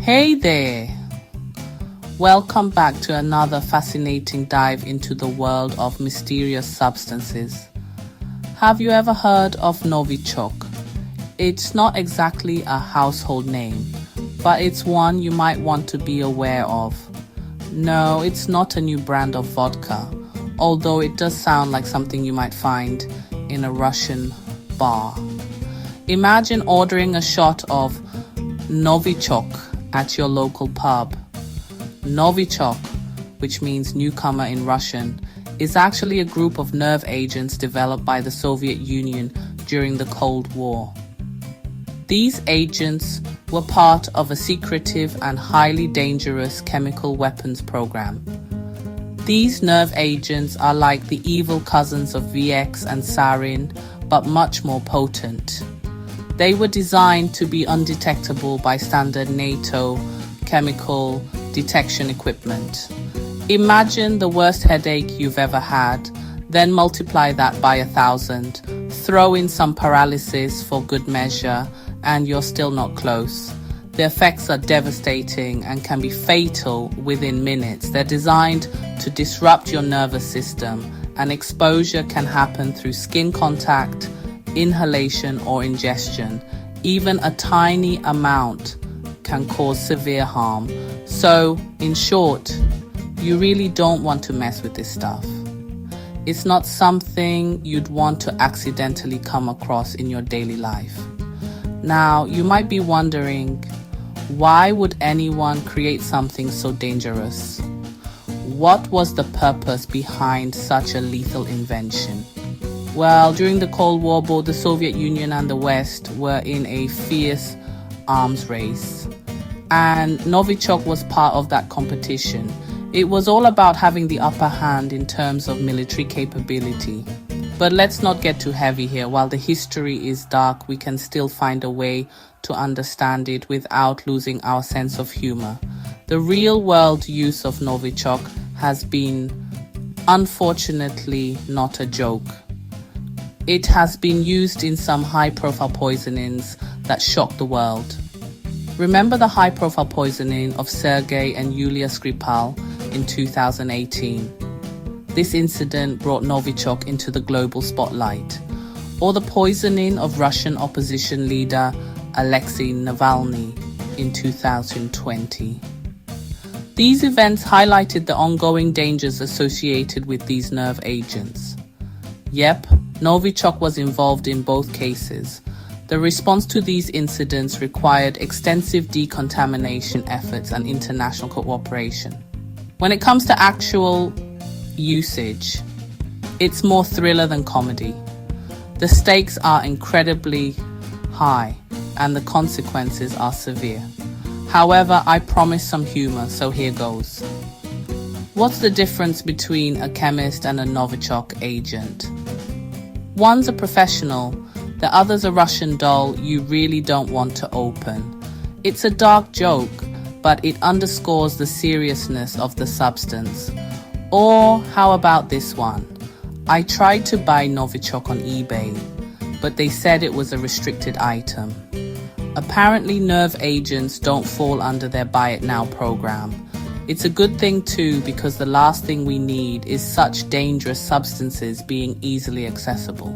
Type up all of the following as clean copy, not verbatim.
Hey there! Welcome back to another fascinating dive into the world of mysterious substances. Have you ever heard of Novichok? It's not exactly a household name, but it's one you might want to be aware of. No, it's not a new brand of vodka, although it does sound like something you might find in a Russian bar. Imagine ordering a shot of Novichok at your local pub. Novichok, which means newcomer in Russian, is actually a group of nerve agents developed by the Soviet Union during the Cold War. These agents were part of a secretive and highly dangerous chemical weapons program. These nerve agents are like the evil cousins of VX and sarin, but much more potent. They were designed to be undetectable by standard NATO chemical detection equipment. Imagine the worst headache you've ever had, then multiply that by 1,000, throw in some paralysis for good measure, and you're still not close. The effects are devastating and can be fatal within minutes. They're designed to disrupt your nervous system, and exposure can happen through skin contact, inhalation, or ingestion. Even a tiny amount can cause severe harm. So, in short, you really don't want to mess with this stuff. It's not something you'd want to accidentally come across in your daily life. Now, you might be wondering, why would anyone create something so dangerous? What was the purpose behind such a lethal invention? Well, during the Cold War, both the Soviet Union and the West were in a fierce arms race, and Novichok was part of that competition. It was all about having the upper hand in terms of military capability. But let's not get too heavy here. While the history is dark, we can still find a way to understand it without losing our sense of humor. The real-world use of Novichok has been, unfortunately, not a joke. It has been used in some high-profile poisonings that shocked the world. Remember the high-profile poisoning of Sergei and Yulia Skripal in 2018? This incident brought Novichok into the global spotlight. Or the poisoning of Russian opposition leader Alexei Navalny in 2020. These events highlighted the ongoing dangers associated with these nerve agents. Yep, Novichok was involved in both cases. The response to these incidents required extensive decontamination efforts and international cooperation. When it comes to actual usage, it's more thriller than comedy. The stakes are incredibly high and the consequences are severe. However, I promise some humor, so here goes. What's the difference between a chemist and a Novichok agent? One's a professional, the other's a Russian doll you really don't want to open. It's a dark joke, but it underscores the seriousness of the substance. Or how about this one? I tried to buy Novichok on eBay, but they said it was a restricted item. Apparently nerve agents don't fall under their Buy It Now program. It's a good thing too, because the last thing we need is such dangerous substances being easily accessible.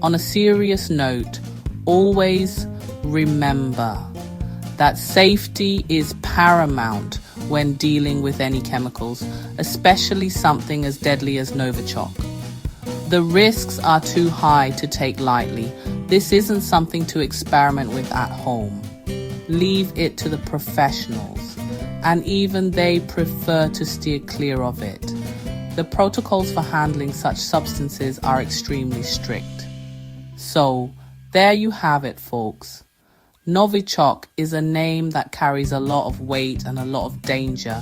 On a serious note, always remember that safety is paramount when dealing with any chemicals, especially something as deadly as Novichok. The risks are too high to take lightly. This isn't something to experiment with at home. Leave it to the professionals, and even they prefer to steer clear of it. The protocols for handling such substances are extremely strict. So, there you have it, folks. Novichok is a name that carries a lot of weight and a lot of danger.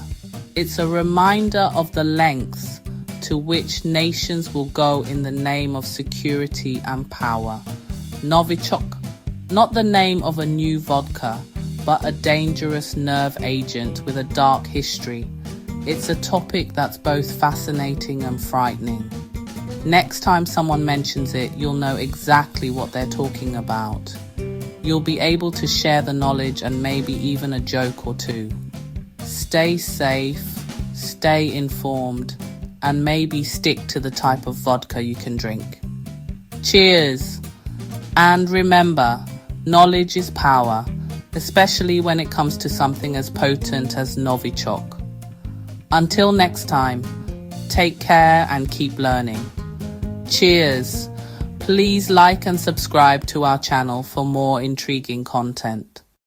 It's a reminder of the lengths to which nations will go in the name of security and power. Novichok, not the name of a new vodka, but a dangerous nerve agent with a dark history. It's a topic that's both fascinating and frightening. Next time someone mentions it, you'll know exactly what they're talking about. you'll be able to share the knowledge and maybe even a joke or two. Stay safe, stay informed, and maybe stick to the type of vodka you can drink. Cheers! And remember, knowledge is power, especially when it comes to something as potent as Novichok. Until next time, take care and keep learning. Cheers! Please like and subscribe to our channel for more intriguing content.